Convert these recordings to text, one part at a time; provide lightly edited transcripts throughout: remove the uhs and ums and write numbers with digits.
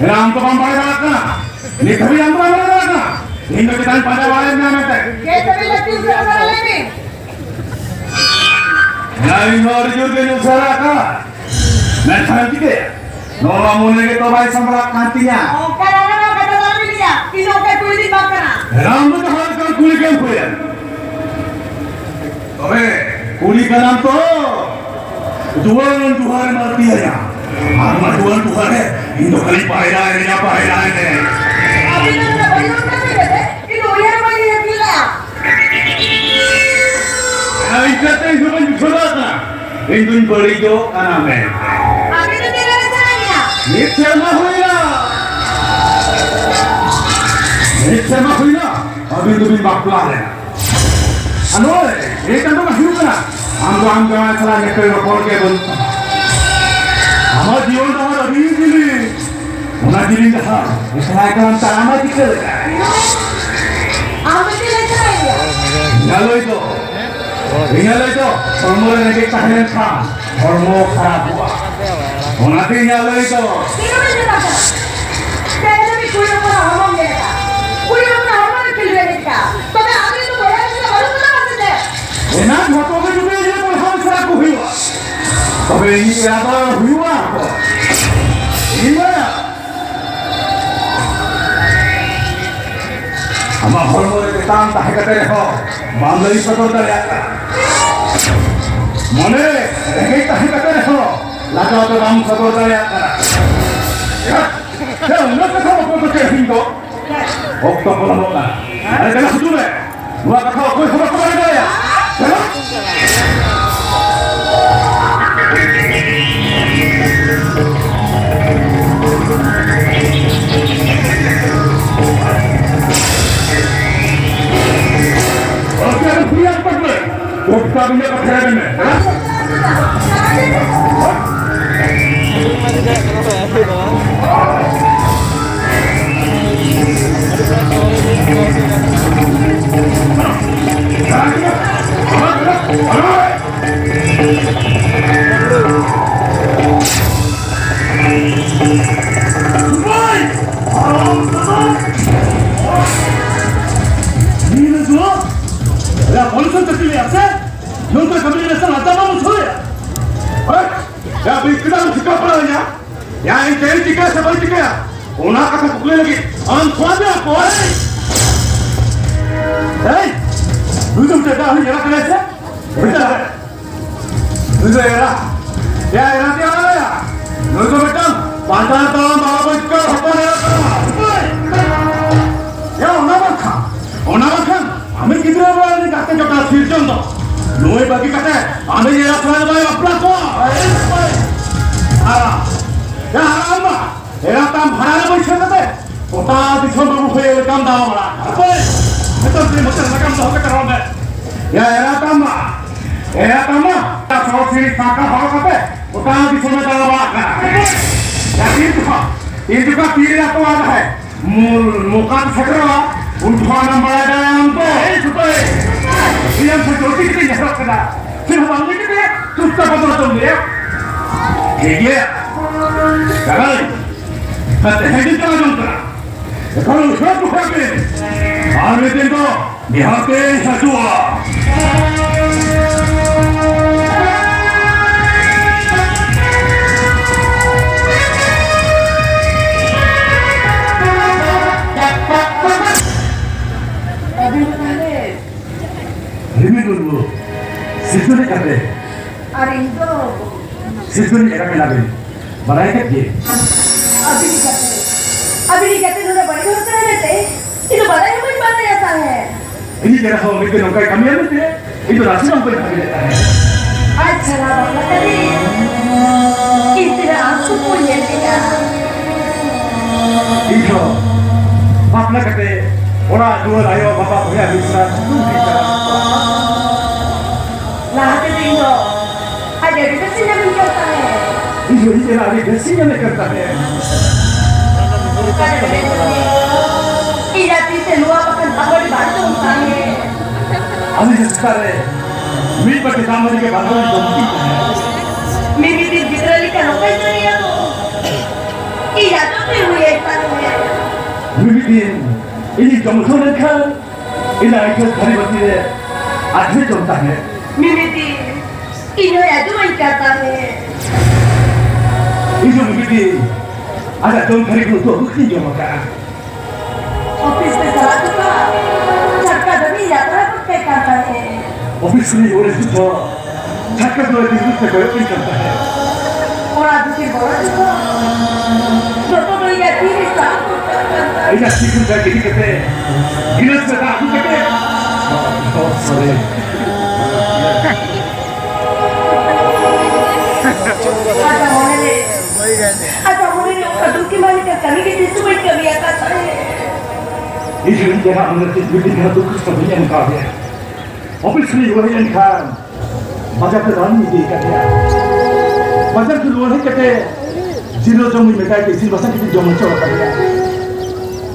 Ram to bang pada na. Ni kami yang pada na. Hindu kita pada wala na nate. Ye tabi lati usara lagi. Na inor jurge usara ka. मैं शांति के नौवा मुने के तो भाई संभला कांतिया ओ कराना ना कटा दाबी लिया इनो के कोई दिन बात करा राम तो हर का कुली के हुए अबे कुली का नाम तो दुआर मारती है यार आत्मा दुआर है इनो खाली पायरा है या पायरा है अभी तो ना बड़ी लोग कर रहे थे इनो यार बड़ी है किला अभी कहते हैं सुबह छुड़ा था इंदुन बड़ी जो नाम है निश्चयमा हुईना अभी तुम बापला है अनो एक अंदर में हिरू करा हम चला निकल रखोड़ के बोल हमारे जीवन तो हमारे अभी दिली उन्हें दिली कहा इसलिए काम तामा दिक्कत है यालोई तो परमोरे ने के कहने था परमो खराब हुआ उन्हें यालोई तो तेरे भी कोई अपना हवा मिलेगा कोई अपना हवा नहीं खेल रहे क्या तो मैं आगे तो बोला कि बालू ना आते थे ये ना घोटों के जुबे ये कोई हम खराब हुआ तबे ये याद हुआ आपको इमरा हम परमोरे के काम ताहे करते हो मामले सकोर कर यार मने एक ताहे करते हो लागा तो राम सकोर कर यार क्या उन्हें तो खाओ कोई तो हिंदो ओक्टो बोला बोला अरे तेरा हुजूर है वो कथा कोई खबर खबर नहीं आया चलो और क्या तो प्रिया पकड़ ले ओक्टा भी ये पकड़े में Ya, polisi terpilih apa? Nunca kami rasa ada mahu suruh. Ya, kita harus cakap apa? Ya, ini cari cakap sebab cakap. Orang kata pukul lagi. Orang kuatnya apa? Hei, lu cakap apa? Yang apa sih? Betul. Betul ya. Ya, yang apa ya? Lu betul. Pantai talam bawa bekal apa ya? Ya, orang makan. हमें कितने बार नहीं कहते जो काफी चंद लोहे बाकी कहते हमें ये रास्ता भाई अपना को हाँ क्या हम ये रास्ता हम भाड़ा में बैठे थे उतना दिखने में मुझे ये काम दावा बड़ा मैं तो तेरे मुझसे ना काम दावा कर रहा हूँ मैं ये रास्ता हम क्या सौ सीढ़ी काका भाव करते उतना दिखने में दावा बड़ा या तीन का तीर रास्ता वाला है मुकाम सकरा उठाना बड़ा गया हमको ये हम सोचते कितनी जरूरत है फिर हम आगे कितने तुझसे पता तुम ले ठीक है चलो कहते हैं कि क्या जमता देखो उसको पुकार के आज में दिन को यहाँ के सचुआ dulu, situ ni kata. Hari itu. Situ ni era kena beri. Balai kat dia. अभी नहीं कहते तुझे बड़े होते रहने थे इधर बड़ा ही कोई बात नहीं आता है ini kira kau mikir nongkai kami ada tu itu nasi nongkai kami ada अच्छा ना बाबा कभी इतना आंसू पुण्य किया itu apa kata orang dua ayo bapa punya bisa tu kita lah tu itu ada di sini yang करता है itu dia ada di sini yang करता है Iya tite luar pakai bawah bantu utangnya. Ani sekarang, mil pakai tamar ke bantu itu. Pilipinas ini 정선을 칸 이날 그 다리버티에 아주 좀 땅에 Mimiti, inoya cuma ikatane. 이좀 Pilipinas ada 좀 다리고 또 흑인 좀 할까 Office में चला चुका, चक्का दबी यात्रा पर तय करता है. 오피스니 오래부터 작가들한테 그렇게 거역이 있었다 해 और आज उसे बोला चुका. तो ये तीन साल करता है. 이자 지금 잘 기득했대 이랬어 다 기득했대 sorry अच्छा मुझे कदम की मालिक कभी की डिस्ट्रीब्यूट कर दिया था. 이제는 내가 아무래도 빌딩이라도 그스터 그냥 가게 오피스니 오래니까 맞아 그 나는 이게 있겠냐 맞아 그 로한 했겠대 진로 정리 메달 때 진로 상기 정을 쳐 가지고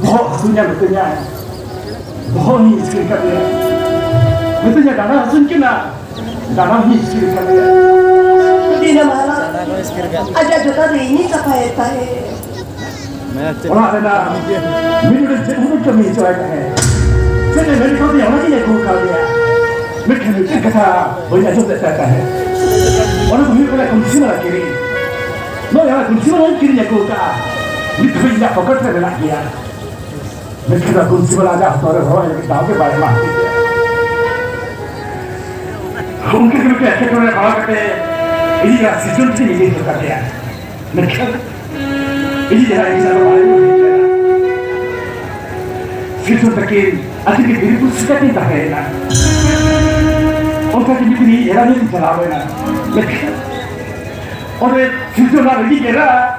뭐 하수냐 그랬냐 뭐니 있을 거야 그랬냐 나나 순기나 나나 있을 거야 दिन हमारा अच्छा जो था नहीं सफाई था है. orang ada minum minum kami itu ada है jadi mereka tu yang lagi yang kau dia mereka itu kata banyak tu tak है orang tu mereka kunci mana kiri no ya kunci mana kiri yang kau kata itu dia fokus pada lagi ya mereka kunci mana ada orang yang tahu ke baik mah mungkin mereka sekarang kalau kata ini lah sesuatu yang ini tu kata ya mereka ini adalah yang saya mahu beritahu. Sesuatu terkini, asyik diri pun sudah tidak ada. Orang yang begini, era ni tidak ada. Mereka, orang sesuatu lagi era.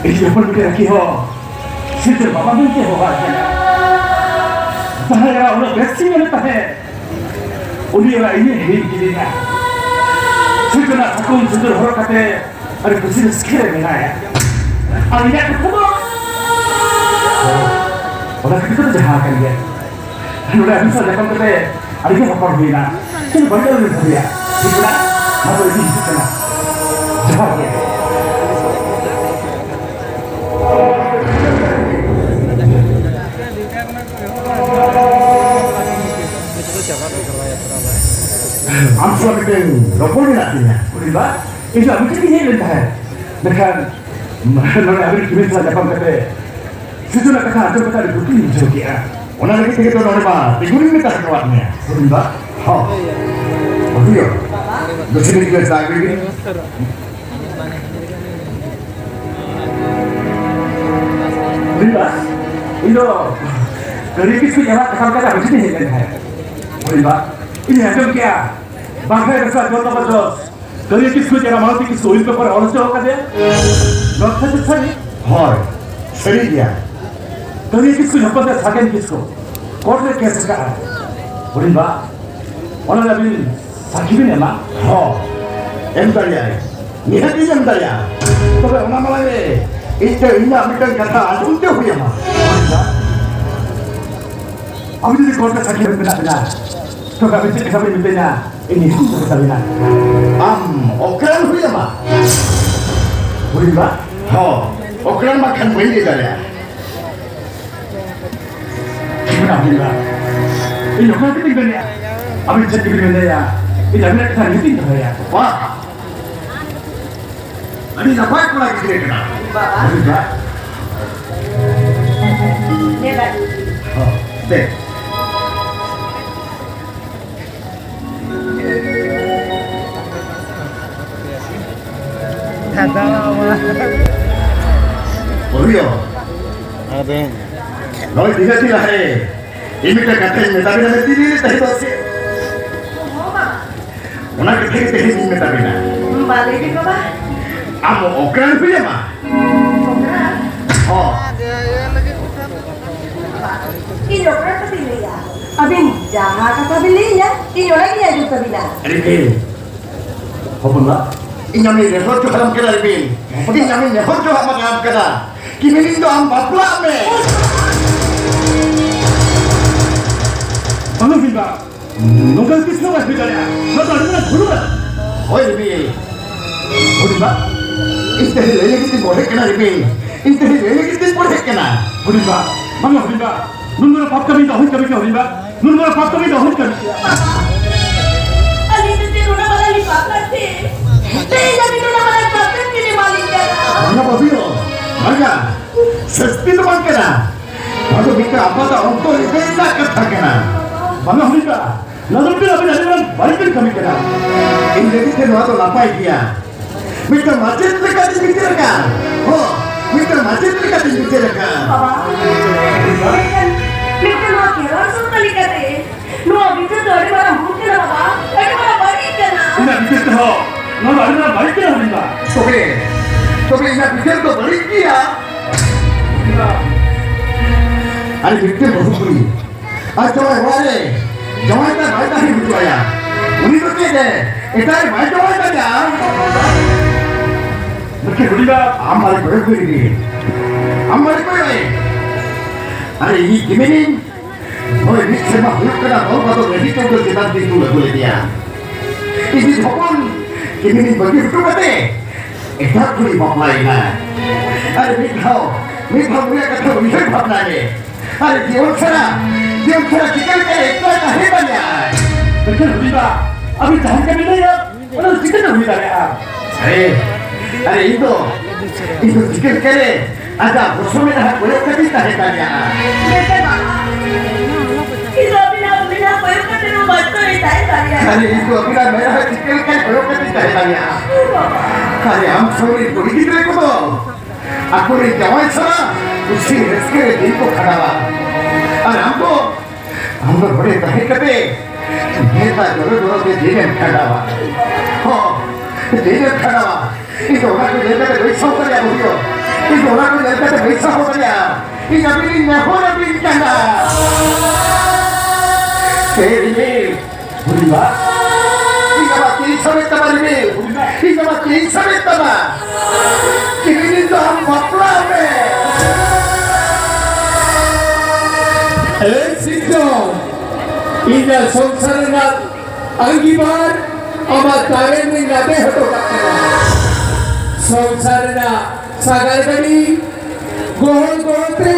Ini apa yang kita ho? Sesuatu apa yang kita ho? Saya orang bersih yang tak ada. Orang ini begini. 실제나 가까운 분들 허락할 아니 그 지금 스킬을 내놔야 아니 내가 그 고마워 나 그것도 잘 하는 게 우리가 항상 내가 그때 아니 그 바꿔 보이나 지금 벌려는 소리야 이구나 나도 여기 있었잖아 저하게 암수하게 된 로봇이 나타냐 우리가 이제 아무튼 해야 된다 해 내가 너네 아버지 김혜수가 잡은 그때 수준을 갖다 안쪽까지 붙인 적이야 오늘 이렇게 되게 너네 봐 이구리입니까 할 것 같네 우리가 어디요 너 지금 이거 싸그리 우리가 이거 그렇게 수준을 갖다 붙인 해야 된다 우리가 ini macam क्या बाकी का साथ जोड़ना बच्चों करिए किसको जरा मालूम है कि सोइल पे पर और से होगा दे डॉक्टर से सही हाँ सही दिया करिए किसको जब तक साकें किसको कोर्ट में कैसे का बोलिए बा और अभी साकी भी नहीं माँ हाँ एम्बरिया निहत ही एम्बरिया तो फिर उन्हें मालूम है इतने इन्हें अमेरिकन कथा आजूते हुए माँ अभी तो कोर्ट में साकी भी नहीं तो kami mimpinnya ini untuk Salina. Okran huya ma. Boleh ba? Okran makan boleh dah ya. Gimana boleh? Ini okran kita gimana? Abis jadi gimana ya? Ini jangan kita hidup dah ya. Wah. Ini apa yang lagi kita? Boleh ba? Hebat. Deh. Orio. Ada. Noi tiga tiga hai. Ini kita kata ini tapi nanti ini tadi tu sih. Mana kita kita ini tapi na. Balik di bawah. Amo okran punya mah. Okran. Oh. Ini okran tu pilih ya. Abin jangan kata pilih ya. Ini orang ni aja tu pilih. Ribin. Apa nak? Ini kami rehat tu kalam kena ribin. Ini kami rehat tu apa kalam kena. Kimi ni tu am bapla me. Anu kita. Nunggu kisah apa kita ni? Nada ada mana dulu. Oi ribin. Boleh tak? Istri lele kita boleh kena ribe. Istri lele kita boleh kena. Hulimba, mana Hulimba? Nunura pap kami dah kami ke Hulimba. Nunura pap kami dah kami. Ali itu nuna malah lipat sih. Saya jadi nuna malah lipat sini maliknya. Mana bobio? Mana? Sesti tu mana kena? Mana kita apa dah untuk ribe nak kata kena? Mana Hulimba? Lalu bila balik kami kena. Ini kita nuat tu lapai dia. Kita masjid dekat di bicarakan. Oh, kita masjid dekat di bicarakan. Papa, kita mau kira suka lihat deh. Nuah bisa dari mana mungkin apa? Dari mana balik kena? Ina bikin tu, lalu ada balik kena Hulimba. Sobre ini bikin tu balik dia. Ada bikin berhubungi. Ada wale. Jangan tak baik tak hidup saya. Ini tu dia. Itu baik jangan saja. Mungkin Hulimba. Amal berhubungi. Amal berhubungi. Ada ini gimana? Oh ini semua hidup kena bawa atau jadi tu kita itu boleh dia. Ini siapun gimana bagi hidup kita? Itu pun bapak ada mikau punya kata punya bapak ni. Ada dia cara kita itu ada hebatnya. Mungkin Hulimba. Abi tahan kami ni ya. Mana kita dah Hulimba ya. Ada itu sikit kere ada bersama dah boleh kita hebatnya. Kita mama. Kita bina koyo kata nu baca itu saya. Ada itu kita merah sikit kere boleh kita hebatnya. Kali am sorry boleh kita itu. Aku ni jawai sana usi rezeki di ko khadawa. Ada हमको बड़े कहे कटे नेता जोरो के jail खड़ावा हो jail खड़ावा इस होना को जेल के वैसा हो गया बोलियो इस होना को जेल के वैसा हो गया इस अभी न हो अभी चंगा तेरी Hulimba. इस बात की समय तबारी में इस बात की समय तबा कितनी तो हम बपला में Sito, ina সংসারের রাত আঙ্গিবার আমার তারের নেই রাতে হতো কাটনা সংসারের না সাগার গাড়ি গোহল গোহতে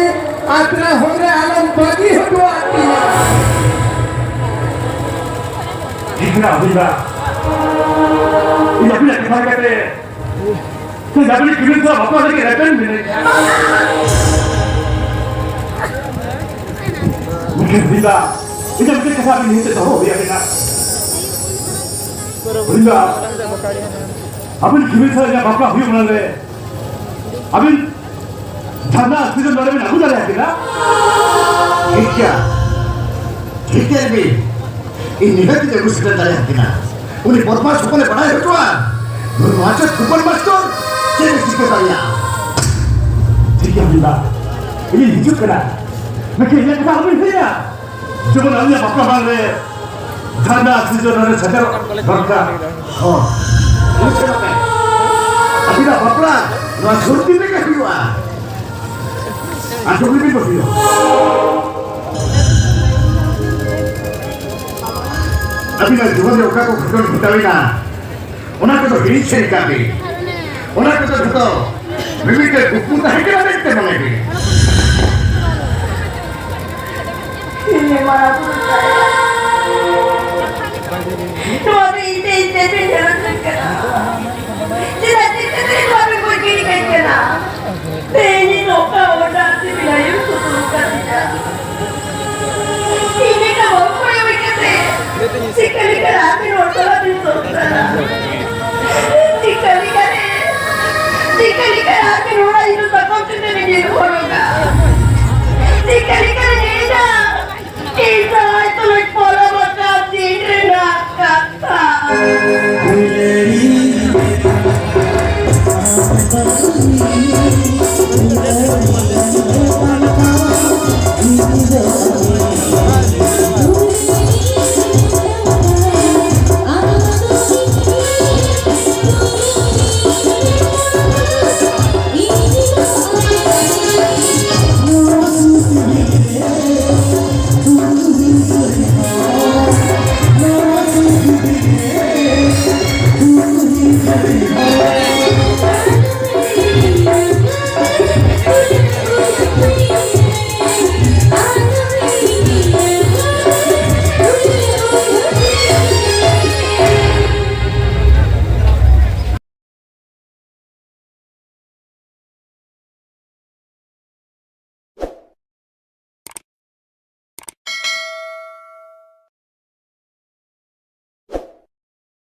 আত্রা হরে আলম বাগি হতো আত্মা Ina Hulimba. Ina bila kita kata. Tu dah beli kirim tu apa lagi return ni? Mungkin Hulimba. Ina mungkin kita ni itu tahu biar kita. Hulimba. Abang kirim tu yang bapa huyu mana le? Abang jana season baru ni aku dah lihat kita. ठीक है भी इन निहत के कुछ करता है कि ना उन्हें बदमाश को ने बनाए हटवा बदमाश सुपर मास्टर चेक किसके पाया ठीक है Hulimba. Ini hidup kena. Mungkin yang kita ambil ni ya. Cuma namanya bapa mana le? Jana season baru sedar berkah. oh ini siapa अभी ना बपला ना छोटी में क्या हुआ Aku ni pun begitu. अभी ना जीवन में उनका को घटन घटावे ना उन्हें तो हिरी से निकाले उन्हें तो विविध कुकुता है क्या देखते बनेगी Ini malah putus saya.